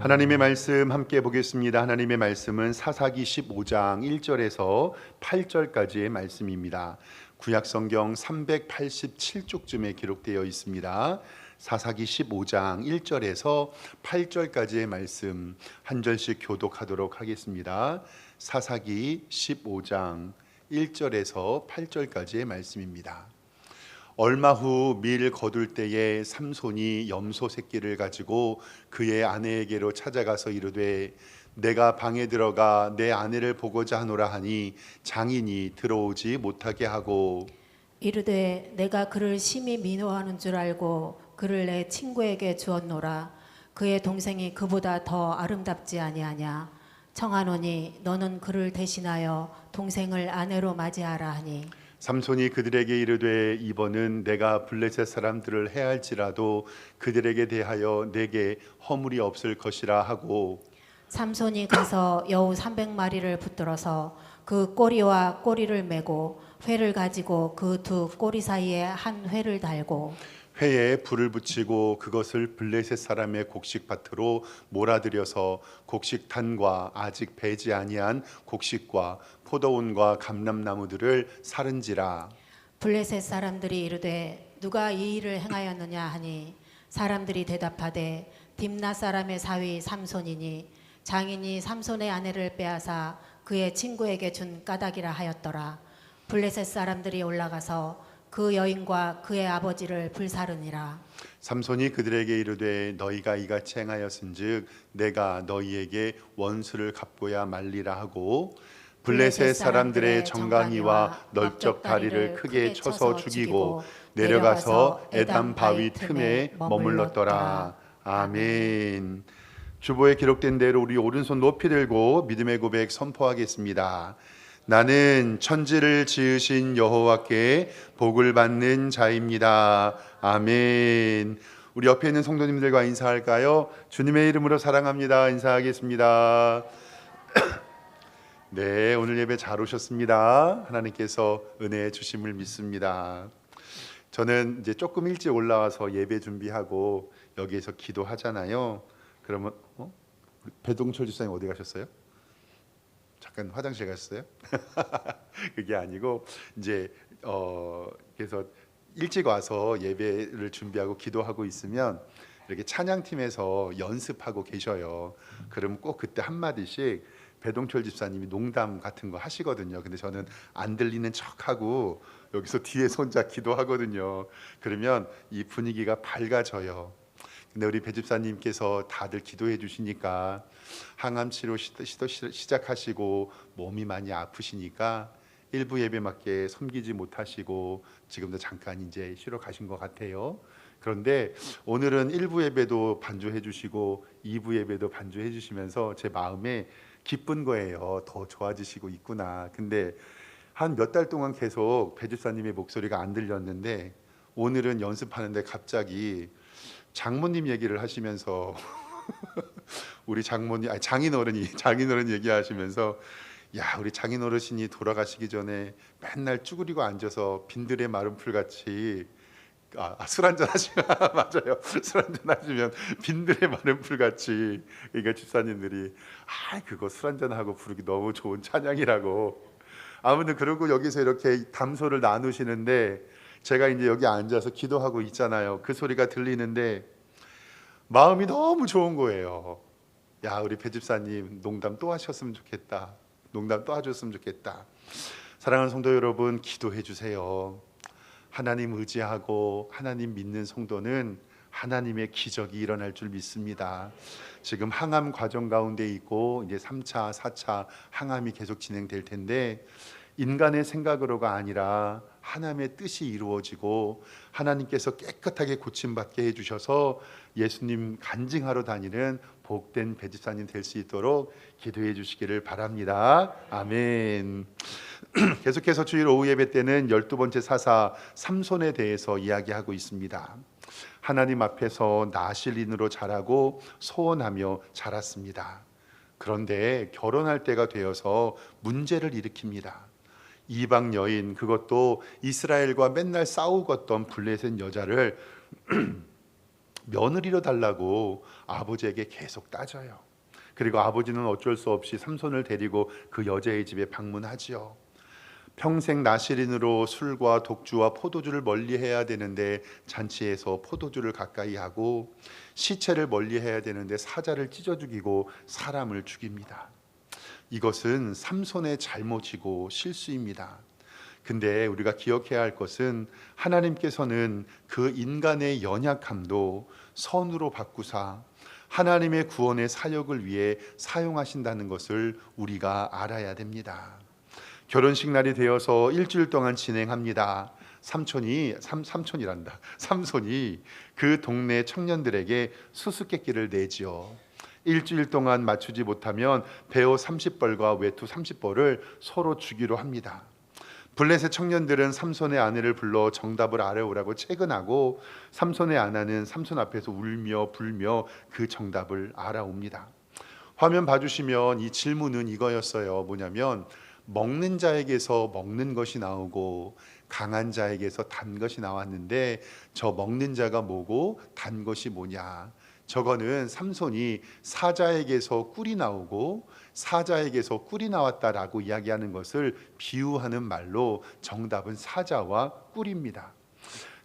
하나님의 말씀 함께 보겠습니다. 하나님의 말씀은 사사기 15장 1절에서 8절까지의 말씀입니다. 구약 성경 387쪽쯤에 기록되어 있습니다. 사사기 15장 1절에서 8절까지의 말씀 한 절씩 교독하도록 하겠습니다. 사사기 15장 1절에서 8절까지의 말씀입니다. 얼마 후 밀 거둘 때에 삼손이 염소 새끼를 가지고 그의 아내에게로 찾아가서 이르되 내가 방에 들어가 내 아내를 보고자 하노라 하니 장인이 들어오지 못하게 하고 이르되 내가 그를 심히 미워하는 줄 알고 그를 내 친구에게 주었노라. 그의 동생이 그보다 더 아름답지 아니하냐. 청하노니 너는 그를 대신하여 동생을 아내로 맞이하라 하니 삼손이 그들에게 이르되 이번은 내가 블레셋 사람들을 해할지라도 그들에게 대하여 내게 허물이 없을 것이라 하고 삼손이 가서 여우 300마리를 붙들어서 그 꼬리와 꼬리를 메고 회를 가지고 그 두 꼬리 사이에 한 회를 달고 회에 불을 붙이고 그것을 블레셋 사람의 곡식밭으로 몰아들여서 곡식탄과 아직 배지 아니한 곡식과 포도원과 감람나무들을 사른지라. 블레셋 사람들이 이르되 누가 이 일을 행하였느냐 하니 사람들이 대답하되 딥나 사람의 사위 삼손이니 장인이 삼손의 아내를 빼앗아 그의 친구에게 준 까닭이라 하였더라. 블레셋 사람들이 올라가서 그 여인과 그의 아버지를 불사르니라. 삼손이 그들에게 이르되 너희가 이같이 행하였은즉 내가 너희에게 원수를 갚고야 말리라 하고 블레셋 사람들의 정강이와 넓적 다리를 크게 쳐서 죽이고 내려가서 에담 바위 틈에 머물렀더라. 아멘. 주보에 기록된 대로 우리 오른손 높이 들고 믿음의 고백 선포하겠습니다. 나는 천지를 지으신 여호와께 복을 받는 자입니다. 아멘. 우리 옆에 있는 성도님들과 인사할까요? 주님의 이름으로 사랑합니다. 인사하겠습니다. 네, 오늘 예배 잘 오셨습니다. 하나님께서 은혜 주심을 믿습니다. 저는 이제 조금 일찍 올라와서 예배 준비하고 여기에서 기도하잖아요. 그러면 배동철 집사님 어디 가셨어요? 잠깐 화장실 갔어요? 그게 아니고 이제 그래서 일찍 와서 예배를 준비하고 기도하고 있으면 이렇게 찬양팀에서 연습하고 계셔요. 그럼 꼭 그때 한 마디씩 배동철 집사님이 농담 같은 거 하시거든요. 근데 저는 안 들리는 척하고 여기서 뒤에 손잡 기도하거든요. 그러면 이 분위기가 밝아져요. 근데 우리 배 집사님께서 다들 기도해 주시니까 항암 치료 시작하시고 몸이 많이 아프시니까 일부 예배 맞게 섬기지 못하시고 지금도 잠깐 이제 쉬러 가신 것 같아요. 그런데 오늘은 1부 예배도 반주해 주시고 2부 예배도 반주해 주시면서 제 마음에 기쁜 거예요. 더 좋아지시고 있구나. 근데 한 몇 달 동안 계속 배 집사님의 목소리가 안 들렸는데 오늘은 연습하는데 갑자기 장모님 얘기를 하시면서 우리 장인어른 얘기하시면서 야, 우리 장인어르신이 돌아가시기 전에 맨날 쭈그리고 앉아서 빈들의 마른 풀같이 술 한잔 하시면 맞아요. 술 한잔 하시면 빈들의 마른 풀같이 그러니까 집사님들이 그거 술 한잔 하고 부르기 너무 좋은 찬양이라고 아무튼 그러고 여기서 이렇게 담소를 나누시는데 제가 이제 여기 앉아서 기도하고 있잖아요. 그 소리가 들리는데 마음이 너무 좋은 거예요. 야, 우리 배 집사님 농담 또 하셨으면 좋겠다. 농담 또 하셨으면 좋겠다. 사랑하는 성도 여러분, 기도해 주세요. 하나님 의지하고 하나님 믿는 성도는 하나님의 기적이 일어날 줄 믿습니다. 지금 항암 과정 가운데 있고 이제 3차, 4차 항암이 계속 진행될 텐데 인간의 생각으로가 아니라 하나님의 뜻이 이루어지고 하나님께서 깨끗하게 고침받게 해주셔서 예수님 간증하러 다니는 복된 배집사님 될 수 있도록 기도해 주시기를 바랍니다. 아멘. 계속해서 주일 오후 예배 때는 12번째 사사 삼손에 대해서 이야기하고 있습니다. 하나님 앞에서 나실인으로 자라고 소원하며 자랐습니다. 그런데 결혼할 때가 되어서 문제를 일으킵니다. 이방 여인, 그것도 이스라엘과 맨날 싸우고 있던 블레셋 여자를 며느리로 달라고 아버지에게 계속 따져요. 그리고 아버지는 어쩔 수 없이 삼손을 데리고 그 여자의 집에 방문하지요. 평생 나시린으로 술과 독주와 포도주를 멀리해야 되는데 잔치에서 포도주를 가까이 하고, 시체를 멀리해야 되는데 사자를 찢어 죽이고 사람을 죽입니다. 이것은 삼손의 잘못이고 실수입니다. 근데 우리가 기억해야 할 것은 하나님께서는 그 인간의 연약함도 선으로 바꾸사 하나님의 구원의 사역을 위해 사용하신다는 것을 우리가 알아야 됩니다. 결혼식 날이 되어서 일주일 동안 진행합니다. 삼손이 그 동네 청년들에게 수수께끼를 내지요. 일주일 동안 맞추지 못하면 배우 30벌과 외투 30벌을 서로 주기로 합니다. 블레셋 청년들은 삼손의 아내를 불러 정답을 알아오라고 채근하고, 삼손의 아내는 삼손 앞에서 울며 불며 그 정답을 알아옵니다. 화면 봐주시면 이 질문은 이거였어요. 뭐냐면, 먹는 자에게서 먹는 것이 나오고 강한 자에게서 단 것이 나왔는데 저 먹는 자가 뭐고 단 것이 뭐냐. 저거는 삼손이 사자에게서 꿀이 나오고 사자에게서 꿀이 나왔다라고 이야기하는 것을 비유하는 말로 정답은 사자와 꿀입니다.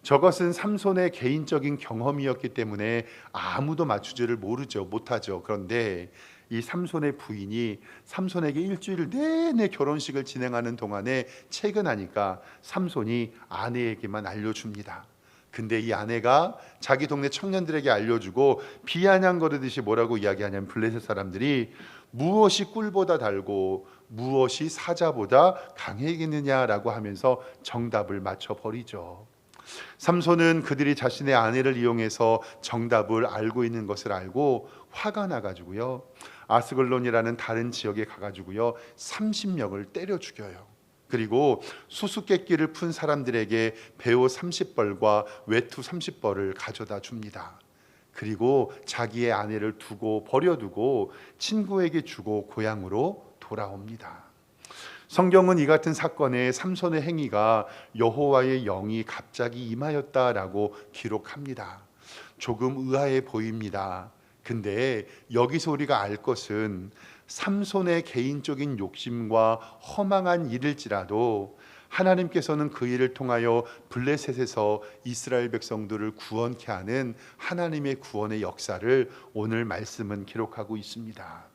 저것은 삼손의 개인적인 경험이었기 때문에 아무도 맞추지를 못하죠. 그런데 이 삼손의 부인이 삼손에게 일주일 내내 결혼식을 진행하는 동안에 채근하니까 삼손이 아내에게만 알려줍니다. 근데 이 아내가 자기 동네 청년들에게 알려주고 비아냥거리듯이 뭐라고 이야기하냐면, 블레셋 사람들이 무엇이 꿀보다 달고 무엇이 사자보다 강해겠느냐라고 하면서 정답을 맞춰버리죠. 삼손은 그들이 자신의 아내를 이용해서 정답을 알고 있는 것을 알고 화가 나가지고요, 아스글론이라는 다른 지역에 가가지고요 30명을 때려 죽여요. 그리고 수수께끼를 푼 사람들에게 배우 30벌과 외투 30벌을 가져다 줍니다. 그리고 자기의 아내를 버려두고 친구에게 주고 고향으로 돌아옵니다. 성경은 이 같은 사건에 삼손의 행위가 여호와의 영이 갑자기 임하였다라고 기록합니다. 조금 의아해 보입니다. 근데 여기서 우리가 알 것은 삼손의 개인적인 욕심과 허망한 일일지라도 하나님께서는 그 일을 통하여 블레셋에서 이스라엘 백성들을 구원케 하는 하나님의 구원의 역사를 오늘 말씀은 기록하고 있습니다.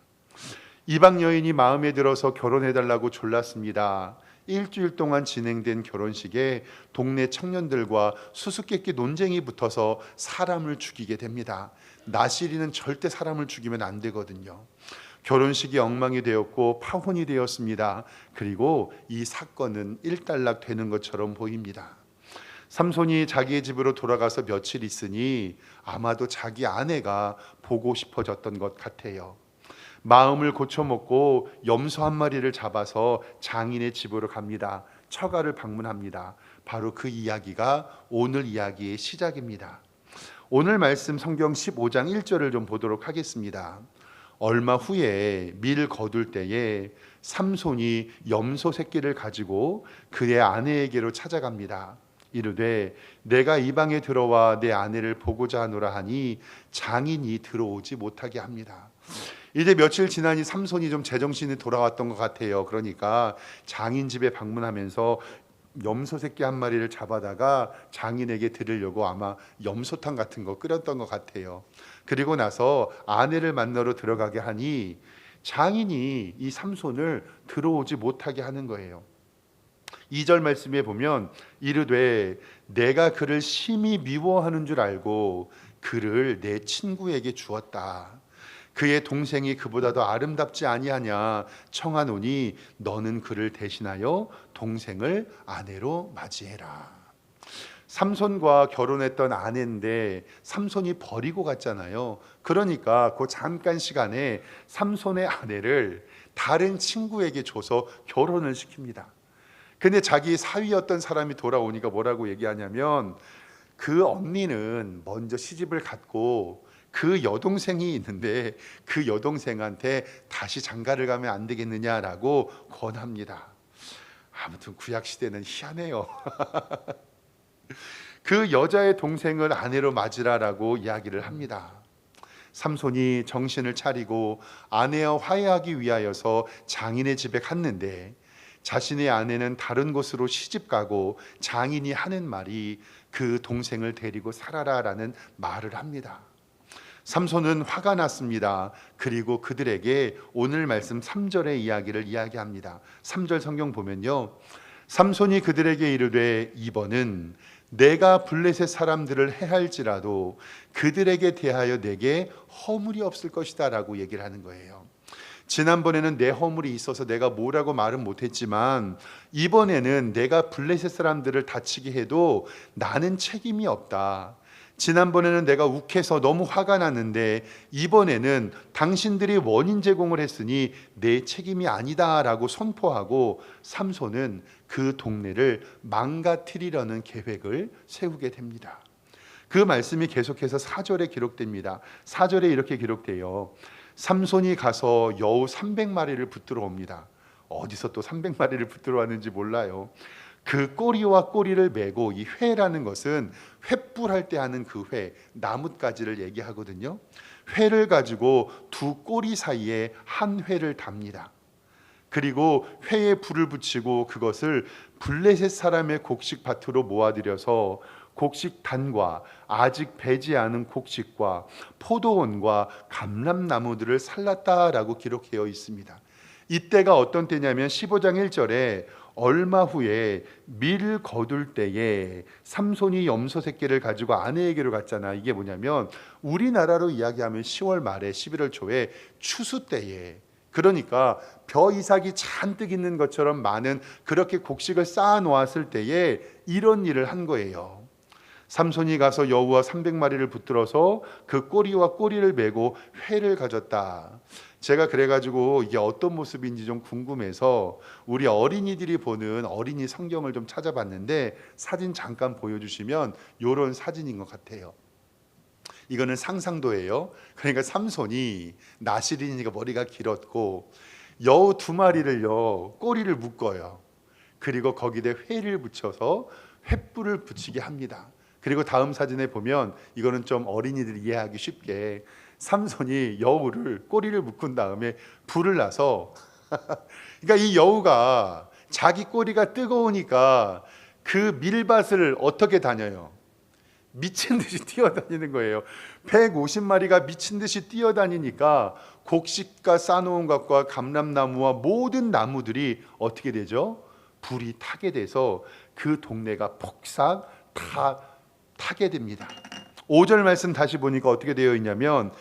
이방 여인이 마음에 들어서 결혼해달라고 졸랐습니다. 일주일 동안 진행된 결혼식에 동네 청년들과 수수께끼 논쟁이 붙어서 사람을 죽이게 됩니다. 나시리는 절대 사람을 죽이면 안 되거든요. 결혼식이 엉망이 되었고 파혼이 되었습니다. 그리고 이 사건은 일단락되는 것처럼 보입니다. 삼손이 자기의 집으로 돌아가서 며칠 있으니 아마도 자기 아내가 보고 싶어졌던 것 같아요. 마음을 고쳐먹고 염소 한 마리를 잡아서 장인의 집으로 갑니다. 처가를 방문합니다. 바로 그 이야기가 오늘 이야기의 시작입니다. 오늘 말씀 성경 15장 1절을 좀 보도록 하겠습니다. 얼마 후에 밀 거둘 때에 삼손이 염소 새끼를 가지고 그의 아내에게로 찾아갑니다. 이르되 내가 이 방에 들어와 내 아내를 보고자 하노라 하니 장인이 들어오지 못하게 합니다. 이제 며칠 지나니 삼손이 좀 제정신이 돌아왔던 것 같아요. 그러니까 장인 집에 방문하면서 염소 새끼 한 마리를 잡아다가 장인에게 드리려고 아마 염소탕 같은 거 끓였던 것 같아요. 그리고 나서 아내를 만나러 들어가게 하니 장인이 이 삼손을 들어오지 못하게 하는 거예요. 2절 말씀에 보면 이르되 내가 그를 심히 미워하는 줄 알고 그를 내 친구에게 주었다. 그의 동생이 그보다 더 아름답지 아니하냐 청하노니 너는 그를 대신하여 동생을 아내로 맞이해라. 삼손과 결혼했던 아내인데 삼손이 버리고 갔잖아요. 그러니까 그 잠깐 시간에 삼손의 아내를 다른 친구에게 줘서 결혼을 시킵니다. 근데 자기 사위였던 사람이 돌아오니까 뭐라고 얘기하냐면, 그 언니는 먼저 시집을 갔고 그 여동생이 있는데 그 여동생한테 다시 장가를 가면 안 되겠느냐라고 권합니다. 아무튼 구약 시대는 희한해요. 그 여자의 동생을 아내로 맞으라라고 이야기를 합니다. 삼손이 정신을 차리고 아내와 화해하기 위하여서 장인의 집에 갔는데 자신의 아내는 다른 곳으로 시집가고 장인이 하는 말이 그 동생을 데리고 살아라라는 말을 합니다. 삼손은 화가 났습니다. 그리고 그들에게 오늘 말씀 3절의 이야기를 이야기합니다. 3절 성경 보면요, 삼손이 그들에게 이르되 이번은 내가 블레셋 사람들을 해할지라도 그들에게 대하여 내게 허물이 없을 것이다 라고 얘기를 하는 거예요. 지난번에는 내 허물이 있어서 내가 뭐라고 말은 못했지만 이번에는 내가 블레셋 사람들을 다치게 해도 나는 책임이 없다. 지난번에는 내가 욱해서 너무 화가 났는데 이번에는 당신들이 원인 제공을 했으니 내 책임이 아니다 라고 선포하고 삼손은 그 동네를 망가뜨리려는 계획을 세우게 됩니다. 그 말씀이 계속해서 4절에 기록됩니다. 4절에 이렇게 기록돼요. 삼손이 가서 여우 300마리를 붙들어 옵니다. 어디서 또 300마리를 붙들어 왔는지 몰라요. 그 꼬리와 꼬리를 메고, 이 회라는 것은 횃불할 때 하는 그 회, 나뭇가지를 얘기하거든요. 회를 가지고 두 꼬리 사이에 한 회를 답니다. 그리고 회에 불을 붙이고 그것을 블레셋 사람의 곡식밭으로 모아들여서 곡식단과 아직 배지 않은 곡식과 포도원과 감람나무들을 살랐다라고 기록되어 있습니다. 이때가 어떤 때냐면 15장 1절에 얼마 후에 밀 거둘 때에 삼손이 염소 새끼를 가지고 아내에게로 갔잖아. 이게 뭐냐면 우리나라로 이야기하면 10월 말에 11월 초에 추수 때에, 그러니까 벼 이삭이 잔뜩 있는 것처럼 많은 그렇게 곡식을 쌓아 놓았을 때에 이런 일을 한 거예요. 삼손이 가서 여우와 300마리를 붙들어서 그 꼬리와 꼬리를 메고 회를 가졌다. 제가 그래가지고 이게 어떤 모습인지 좀 궁금해서 우리 어린이들이 보는 어린이 성경을 좀 찾아봤는데 사진 잠깐 보여주시면 이런 사진인 것 같아요. 이거는 상상도예요. 그러니까 삼손이 나시린이가 머리가 길었고 여우 2마리를요 꼬리를 묶어요. 그리고 거기에 회를 붙여서 횃불을 붙이게 합니다. 그리고 다음 사진에 보면 이거는 좀 어린이들이 이해하기 쉽게 삼손이 여우를 꼬리를 묶은 다음에 불을 놔서 그러니까 이 여우가 자기 꼬리가 뜨거우니까 그 밀밭을 어떻게 다녀요? 미친 듯이 뛰어다니는 거예요. 150마리가 미친 듯이 뛰어다니니까 곡식과 싸놓은 것과 감람나무와 모든 나무들이 어떻게 되죠? 불이 타게 돼서 그 동네가 폭삭 다 타게 됩니다. 5절 말씀 다시 보니까 어떻게 되어 있냐면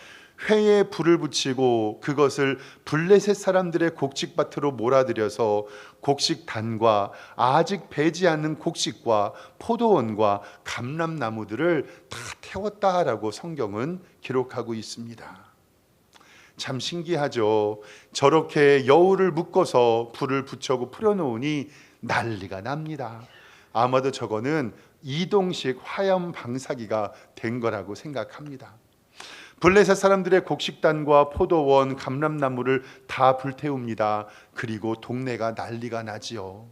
회에 불을 붙이고 그것을 블레셋 사람들의 곡식밭으로 몰아들여서 곡식단과 아직 배지 않는 곡식과 포도원과 감람나무들을 다 태웠다라고 성경은 기록하고 있습니다. 참 신기하죠. 저렇게 여우를 묶어서 불을 붙여고 풀어놓으니 난리가 납니다. 아마도 저거는 이동식 화염 방사기가 된 거라고 생각합니다. 블레셋 사람들의 곡식단과 포도원, 감람나무를 다 불태웁니다. 그리고 동네가 난리가 나지요.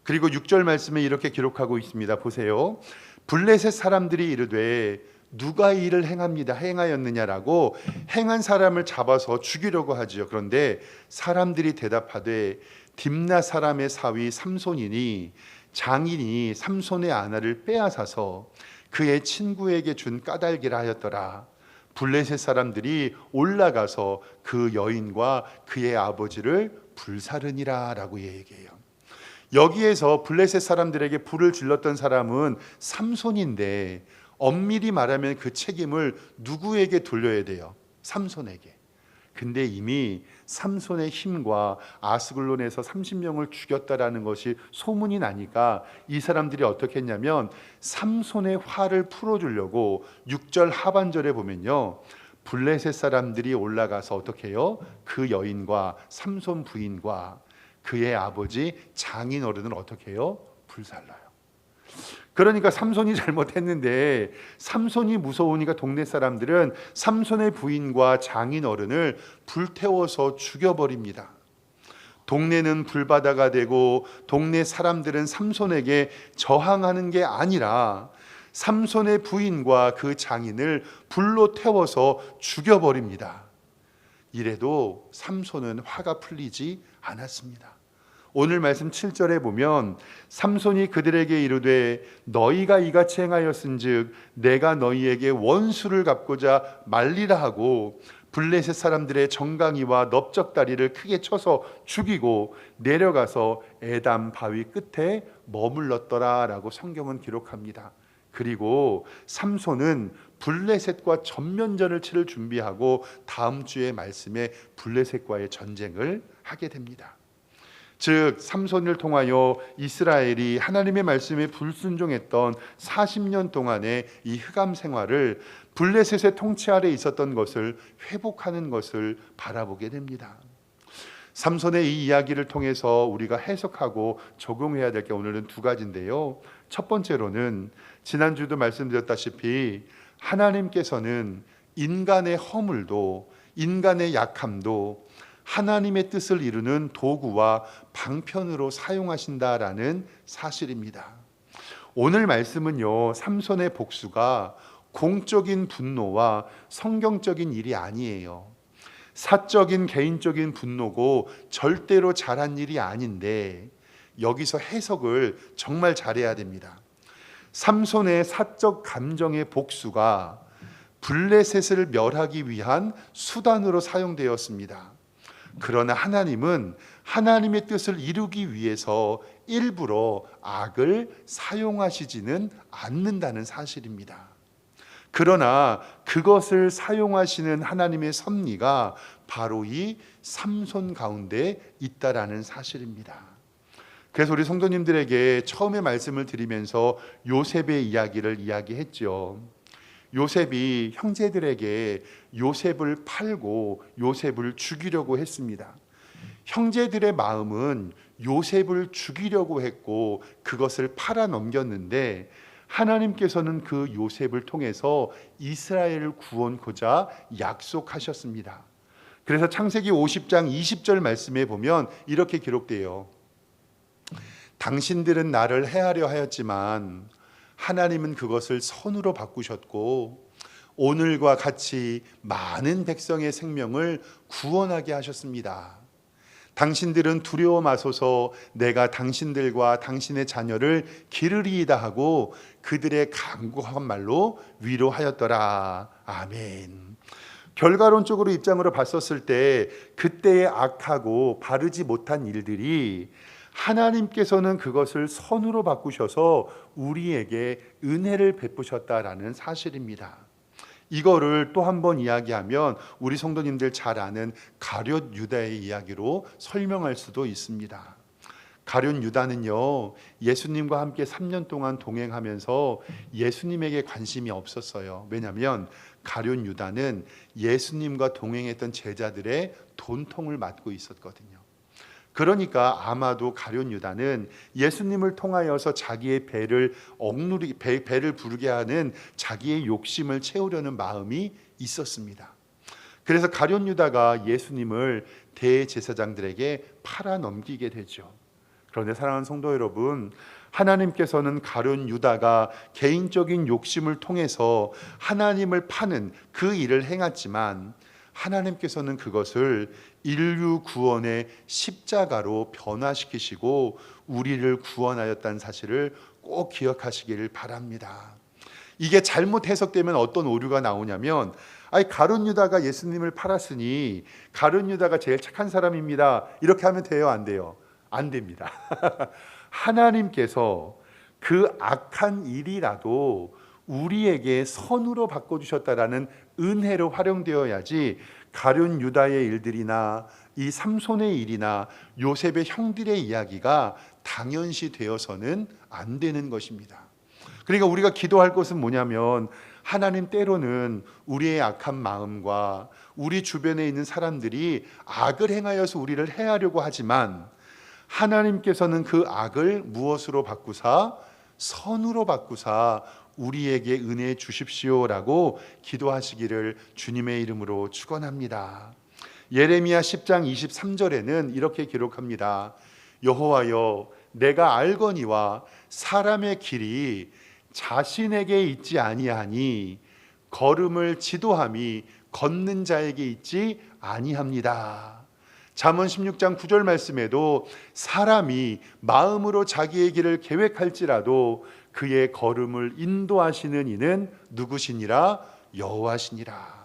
그리고 6절 말씀에 이렇게 기록하고 있습니다. 보세요. 블레셋 사람들이 이르되 누가 이 일을 행하였느냐라고 행한 사람을 잡아서 죽이려고 하지요. 그런데 사람들이 대답하되 딥나 사람의 사위 삼손이니 장인이 삼손의 아내를 빼앗아서 그의 친구에게 준 까닭이라 하였더라. 블레셋 사람들이 올라가서 그 여인과 그의 아버지를 불사르니라 라고 얘기해요. 여기에서 블레셋 사람들에게 불을 질렀던 사람은 삼손인데 엄밀히 말하면 그 책임을 누구에게 돌려야 돼요? 삼손에게. 근데 이미 삼손의 힘과 아스글론에서 30명을 죽였다라는 것이 소문이 나니까 이 사람들이 어떻게 했냐면 삼손의 화를 풀어주려고 6절 하반절에 보면요, 블레셋 사람들이 올라가서 어떻게 해요? 그 여인과 삼손 부인과 그의 아버지 장인 어른을 어떻게 해요? 불살라요. 그러니까 삼손이 잘못했는데 삼손이 무서우니까 동네 사람들은 삼손의 부인과 장인 어른을 불태워서 죽여버립니다. 동네는 불바다가 되고 동네 사람들은 삼손에게 저항하는 게 아니라 삼손의 부인과 그 장인을 불로 태워서 죽여버립니다. 이래도 삼손은 화가 풀리지 않았습니다. 오늘 말씀 7절에 보면 삼손이 그들에게 이르되 너희가 이같이 행하였은즉 내가 너희에게 원수를 갚고자 말리라 하고 블레셋 사람들의 정강이와 넓적다리를 크게 쳐서 죽이고 내려가서 에담 바위 끝에 머물렀더라 라고 성경은 기록합니다. 그리고 삼손은 블레셋과 전면전을 치를 준비하고 다음 주의 말씀에 블레셋과의 전쟁을 하게 됩니다. 즉 삼손을 통하여 이스라엘이 하나님의 말씀에 불순종했던 40년 동안의 이 흑암 생활을 블레셋의 통치 아래 있었던 것을 회복하는 것을 바라보게 됩니다. 삼손의 이 이야기를 통해서 우리가 해석하고 적용해야 될 게 오늘은 두 가지인데요. 첫 번째로는 지난주도 말씀드렸다시피 하나님께서는 인간의 허물도 인간의 약함도 하나님의 뜻을 이루는 도구와 방편으로 사용하신다라는 사실입니다. 오늘 말씀은요, 삼손의 복수가 공적인 분노와 성경적인 일이 아니에요. 사적인 개인적인 분노고 절대로 잘한 일이 아닌데 여기서 해석을 정말 잘해야 됩니다. 삼손의 사적 감정의 복수가 블레셋을 멸하기 위한 수단으로 사용되었습니다. 그러나 하나님은 하나님의 뜻을 이루기 위해서 일부러 악을 사용하시지는 않는다는 사실입니다. 그러나 그것을 사용하시는 하나님의 섭리가 바로 이 삼손 가운데 있다라는 사실입니다. 그래서 우리 성도님들에게 처음에 말씀을 드리면서 요셉의 이야기를 이야기했죠. 요셉이 형제들에게 요셉을 팔고 요셉을 죽이려고 했습니다. 형제들의 마음은 요셉을 죽이려고 했고 그것을 팔아 넘겼는데 하나님께서는 그 요셉을 통해서 이스라엘을 구원코자 약속하셨습니다. 그래서 창세기 50장 20절 말씀에 보면 이렇게 기록돼요. 당신들은 나를 해하려 하였지만 하나님은 그것을 선으로 바꾸셨고 오늘과 같이 많은 백성의 생명을 구원하게 하셨습니다. 당신들은 두려워 마소서 내가 당신들과 당신의 자녀를 기르리이다 하고 그들의 간구한 말로 위로하였더라. 아멘. 결과론적으로 입장으로 봤었을 때 그때의 악하고 바르지 못한 일들이 하나님께서는 그것을 선으로 바꾸셔서 우리에게 은혜를 베푸셨다라는 사실입니다. 이거를 또 한 번 이야기하면 우리 성도님들 잘 아는 가룟 유다의 이야기로 설명할 수도 있습니다. 가룟 유다는요, 예수님과 함께 3년 동안 동행하면서 예수님에게 관심이 없었어요. 왜냐하면 가룟 유다는 예수님과 동행했던 제자들의 돈통을 맡고 있었거든요. 그러니까 아마도 가룟 유다는 예수님을 통하여서 자기의 배를 부르게 하는 자기의 욕심을 채우려는 마음이 있었습니다. 그래서 가룟 유다가 예수님을 대제사장들에게 팔아 넘기게 되죠. 그런데 사랑하는 성도 여러분, 하나님께서는 가룟 유다가 개인적인 욕심을 통해서 하나님을 파는 그 일을 행했지만 하나님께서는 그것을 인류 구원의 십자가로 변화시키시고 우리를 구원하였다는 사실을 꼭 기억하시기를 바랍니다. 이게 잘못 해석되면 어떤 오류가 나오냐면 가룟 유다가 예수님을 팔았으니 가룟 유다가 제일 착한 사람입니다. 이렇게 하면 돼요, 안 돼요? 안 됩니다. 하나님께서 그 악한 일이라도 우리에게 선으로 바꿔주셨다라는 은혜로 활용되어야지 가룟 유다의 일들이나 이 삼손의 일이나 요셉의 형들의 이야기가 당연시 되어서는 안 되는 것입니다. 그러니까 우리가 기도할 것은 뭐냐면 하나님 때로는 우리의 악한 마음과 우리 주변에 있는 사람들이 악을 행하여서 우리를 해하려고 하지만 하나님께서는 그 악을 무엇으로 바꾸사? 선으로 바꾸사 우리에게 은혜 주십시오라고 기도하시기를 주님의 이름으로 축원합니다. 예레미야 10장 23절에는 이렇게 기록합니다. 여호와여 내가 알거니와 사람의 길이 자신에게 있지 아니하니 걸음을 지도함이 걷는 자에게 있지 아니합니다. 잠언 16장 9절 말씀에도 사람이 마음으로 자기의 길을 계획할지라도 그의 걸음을 인도하시는 이는 누구시니라? 여호와시니라.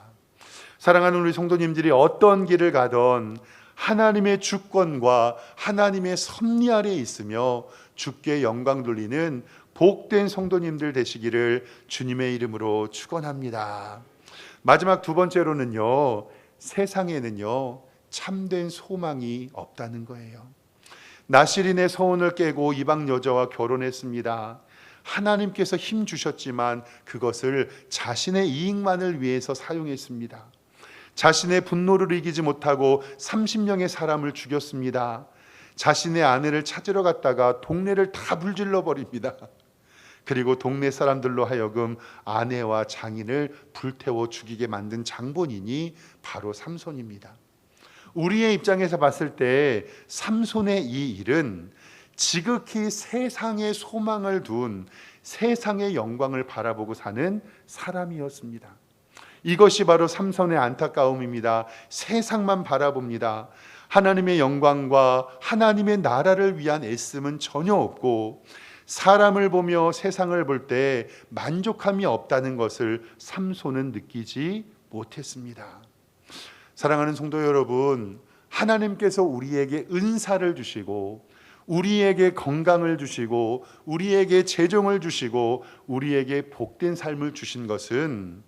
사랑하는 우리 성도님들이 어떤 길을 가던 하나님의 주권과 하나님의 섭리 아래에 있으며 주께 영광 돌리는 복된 성도님들 되시기를 주님의 이름으로 축원합니다. 마지막 두 번째로는요, 세상에는요 참된 소망이 없다는 거예요. 나실인의 소원을 깨고 이방 여자와 결혼했습니다. 하나님께서 힘 주셨지만 그것을 자신의 이익만을 위해서 사용했습니다. 자신의 분노를 이기지 못하고 30명의 사람을 죽였습니다. 자신의 아내를 찾으러 갔다가 동네를 다 불질러 버립니다. 그리고 동네 사람들로 하여금 아내와 장인을 불태워 죽이게 만든 장본인이 바로 삼손입니다. 우리의 입장에서 봤을 때 삼손의 이 일은 지극히 세상의 소망을 둔 세상의 영광을 바라보고 사는 사람이었습니다. 이것이 바로 삼손의 안타까움입니다. 세상만 바라봅니다. 하나님의 영광과 하나님의 나라를 위한 애씀은 전혀 없고 사람을 보며 세상을 볼 때 만족함이 없다는 것을 삼손은 느끼지 못했습니다. 사랑하는 성도 여러분, 하나님께서 우리에게 은사를 주시고 우리에게 건강을 주시고 우리에게 재정을 주시고 우리에게 복된 삶을 주신 것은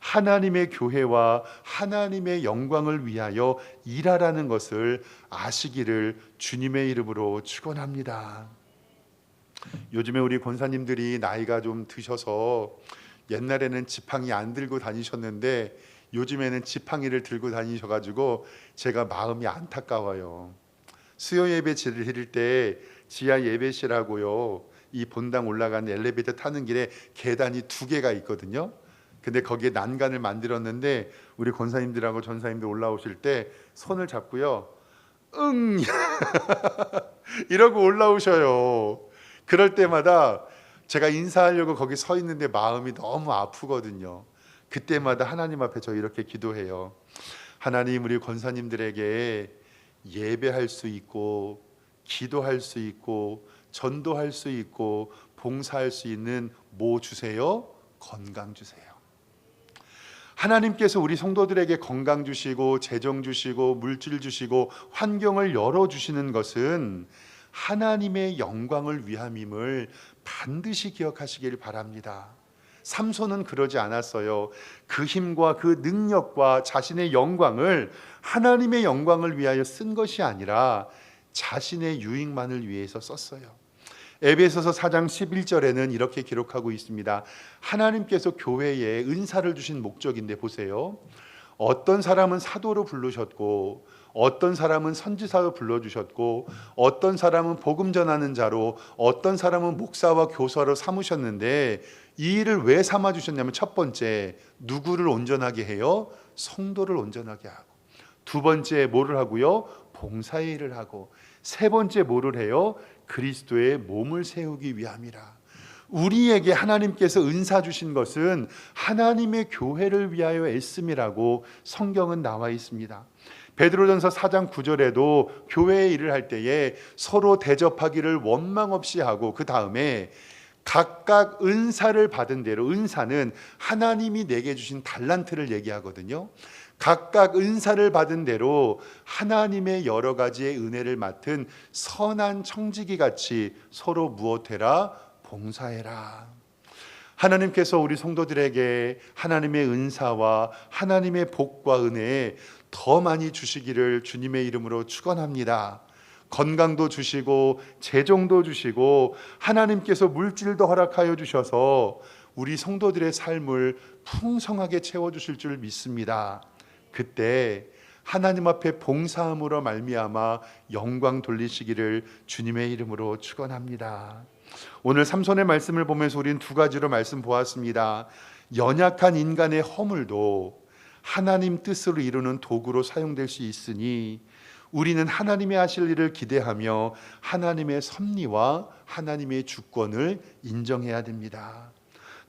하나님의 교회와 하나님의 영광을 위하여 일하라는 것을 아시기를 주님의 이름으로 축원합니다. 요즘에 우리 권사님들이 나이가 좀 드셔서 옛날에는 지팡이 안 들고 다니셨는데 요즘에는 지팡이를 들고 다니셔가지고 제가 마음이 안타까워요. 수요 예배 드릴 때 지하 예배실하고요, 이 본당 올라가는 엘리베이터 타는 길에 계단이 2개가 있거든요. 근데 거기에 난간을 만들었는데 우리 권사님들하고 전사님들 올라오실 때 손을 잡고요, 응 이러고 올라오셔요. 그럴 때마다 제가 인사하려고 거기 서 있는데 마음이 너무 아프거든요. 그때마다 하나님 앞에 저 이렇게 기도해요. 하나님, 우리 권사님들에게 예배할 수 있고 기도할 수 있고 전도할 수 있고 봉사할 수 있는 뭐 주세요? 건강 주세요. 하나님께서 우리 성도들에게 건강 주시고 재정 주시고 물질 주시고 환경을 열어주시는 것은 하나님의 영광을 위함임을 반드시 기억하시길 바랍니다. 삼손은 그러지 않았어요. 그 힘과 그 능력과 자신의 영광을 하나님의 영광을 위하여 쓴 것이 아니라 자신의 유익만을 위해서 썼어요. 에베소서 4장 11절에는 이렇게 기록하고 있습니다. 하나님께서 교회에 은사를 주신 목적인데 보세요. 어떤 사람은 사도로 부르셨고 어떤 사람은 선지사로 불러주셨고 어떤 사람은 복음 전하는 자로 어떤 사람은 목사와 교사로 삼으셨는데 이 일을 왜 삼아주셨냐면 첫 번째, 누구를 온전하게 해요? 성도를 온전하게 하고, 두 번째 뭐를 하고요? 봉사의 일을 하고, 세 번째 뭐를 해요? 그리스도의 몸을 세우기 위함이라. 우리에게 하나님께서 은사 주신 것은 하나님의 교회를 위하여 애씀이라고 성경은 나와 있습니다. 베드로전서 4장 9절에도 교회의 일을 할 때에 서로 대접하기를 원망 없이 하고 그 다음에 각각 은사를 받은 대로, 은사는 하나님이 내게 주신 달란트를 얘기하거든요. 각각 은사를 받은 대로 하나님의 여러 가지의 은혜를 맡은 선한 청지기 같이 서로 무엇해라? 봉사해라. 하나님께서 우리 성도들에게 하나님의 은사와 하나님의 복과 은혜 더 많이 주시기를 주님의 이름으로 축원합니다. 건강도 주시고 재정도 주시고 하나님께서 물질도 허락하여 주셔서 우리 성도들의 삶을 풍성하게 채워주실 줄 믿습니다. 그때 하나님 앞에 봉사함으로 말미암아 영광 돌리시기를 주님의 이름으로 축원합니다. 오늘 삼손의 말씀을 보면서 우리는 두 가지로 말씀 보았습니다. 연약한 인간의 허물도 하나님 뜻으로 이루는 도구로 사용될 수 있으니 우리는 하나님의 하실 일을 기대하며 하나님의 섭리와 하나님의 주권을 인정해야 됩니다.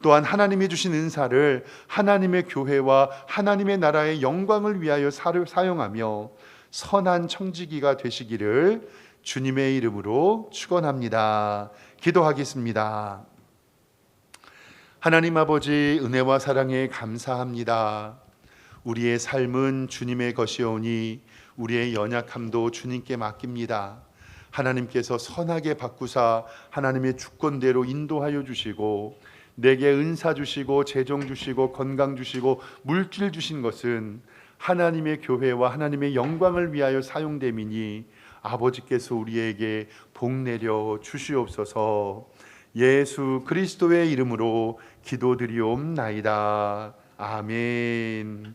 또한 하나님이 주신 은사를 하나님의 교회와 하나님의 나라의 영광을 위하여 사용하며 선한 청지기가 되시기를 주님의 이름으로 축원합니다. 기도하겠습니다. 하나님 아버지, 은혜와 사랑에 감사합니다. 우리의 삶은 주님의 것이오니 우리의 연약함도 주님께 맡깁니다. 하나님께서 선하게 바꾸사 하나님의 주권대로 인도하여 주시고 내게 은사 주시고 재정 주시고 건강 주시고 물질 주신 것은 하나님의 교회와 하나님의 영광을 위하여 사용됨이니 아버지께서 우리에게 복 내려 주시옵소서. 예수 그리스도의 이름으로 기도드리옵나이다. 아멘.